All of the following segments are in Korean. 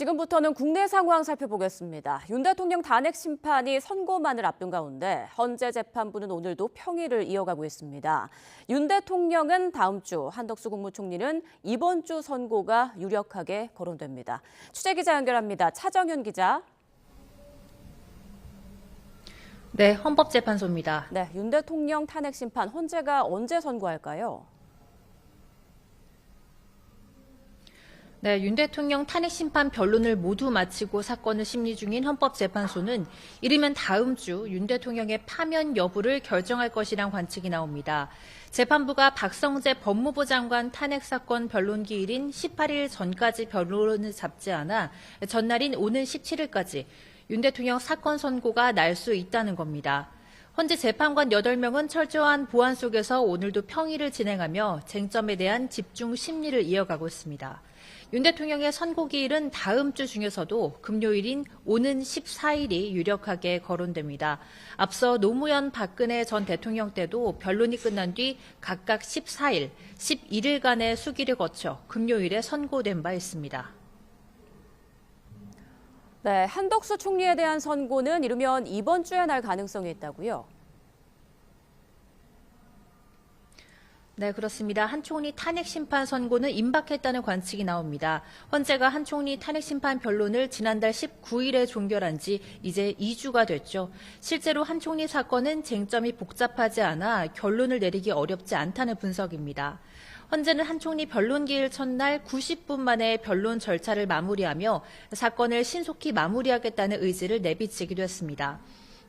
지금부터는 국내 상황 살펴보겠습니다. 윤 대통령 탄핵 심판이 선고만을 앞둔 가운데 헌재 재판부는 오늘도 평일을 이어가고 있습니다. 윤 대통령은 다음 주, 한덕수 국무총리는 이번 주 선고가 유력하게 거론됩니다. 취재기자 연결합니다. 차정현 기자. 네, 헌법재판소입니다. 네, 윤 대통령 탄핵 심판 헌재가 언제 선고할까요? 네, 윤 대통령 탄핵 심판 변론을 모두 마치고 사건을 심리 중인 헌법재판소는 이르면 다음 주 윤 대통령의 파면 여부를 결정할 것이란 관측이 나옵니다. 재판부가 박성재 법무부 장관 탄핵 사건 변론 기일인 18일 전까지 변론을 잡지 않아 전날인 오는 17일까지 윤 대통령 사건 선고가 날 수 있다는 겁니다. 헌재 재판관 8명은 철저한 보안 속에서 오늘도 평의를 진행하며 쟁점에 대한 집중 심리를 이어가고 있습니다. 윤 대통령의 선고기일은 다음 주 중에서도 금요일인 오는 14일이 유력하게 거론됩니다. 앞서 노무현 박근혜 전 대통령 때도 변론이 끝난 뒤 각각 14일, 11일간의 수기를 거쳐 금요일에 선고된 바 있습니다. 네, 한덕수 총리에 대한 선고는 이르면 이번 주에 날 가능성이 있다고요? 네, 그렇습니다. 한 총리 탄핵 심판 선고는 임박했다는 관측이 나옵니다. 헌재가 한 총리 탄핵 심판 변론을 지난달 19일에 종결한 지 이제 2주가 됐죠. 실제로 한 총리 사건은 쟁점이 복잡하지 않아 결론을 내리기 어렵지 않다는 분석입니다. 헌재는 한 총리 변론 기일 첫날 90분 만에 변론 절차를 마무리하며 사건을 신속히 마무리하겠다는 의지를 내비치기도 했습니다.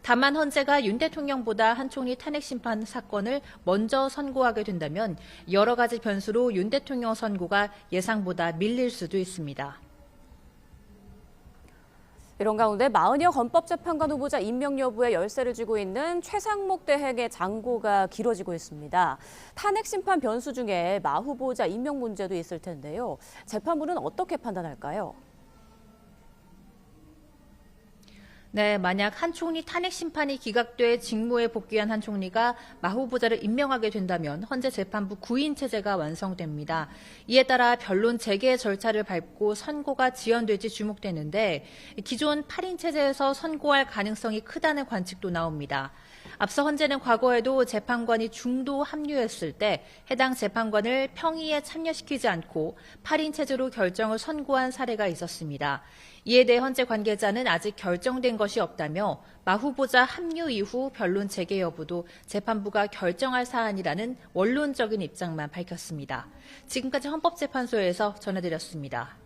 다만 헌재가 윤 대통령보다 한 총리 탄핵 심판 사건을 먼저 선고하게 된다면 여러 가지 변수로 윤 대통령 선고가 예상보다 밀릴 수도 있습니다. 이런 가운데 마은혁 헌법재판관 후보자 임명 여부에 열쇠를 쥐고 있는 최상목 대행의 장고가 길어지고 있습니다. 탄핵 심판 변수 중에 마 후보자 임명 문제도 있을 텐데요. 재판부는 어떻게 판단할까요? 네, 만약 한 총리 탄핵 심판이 기각돼 직무에 복귀한 한 총리가 마 후보자를 임명하게 된다면 헌재 재판부 9인 체제가 완성됩니다. 이에 따라 변론 재개 절차를 밟고 선고가 지연될지 주목되는데 기존 8인 체제에서 선고할 가능성이 크다는 관측도 나옵니다. 앞서 헌재는 과거에도 재판관이 중도 합류했을 때 해당 재판관을 평의에 참여시키지 않고 8인 체제로 결정을 선고한 사례가 있었습니다. 이에 대해 헌재 관계자는 아직 결정된 것이 없다며 마 후보자 합류 이후 변론 재개 여부도 재판부가 결정할 사안이라는 원론적인 입장만 밝혔습니다. 지금까지 헌법재판소에서 전해드렸습니다.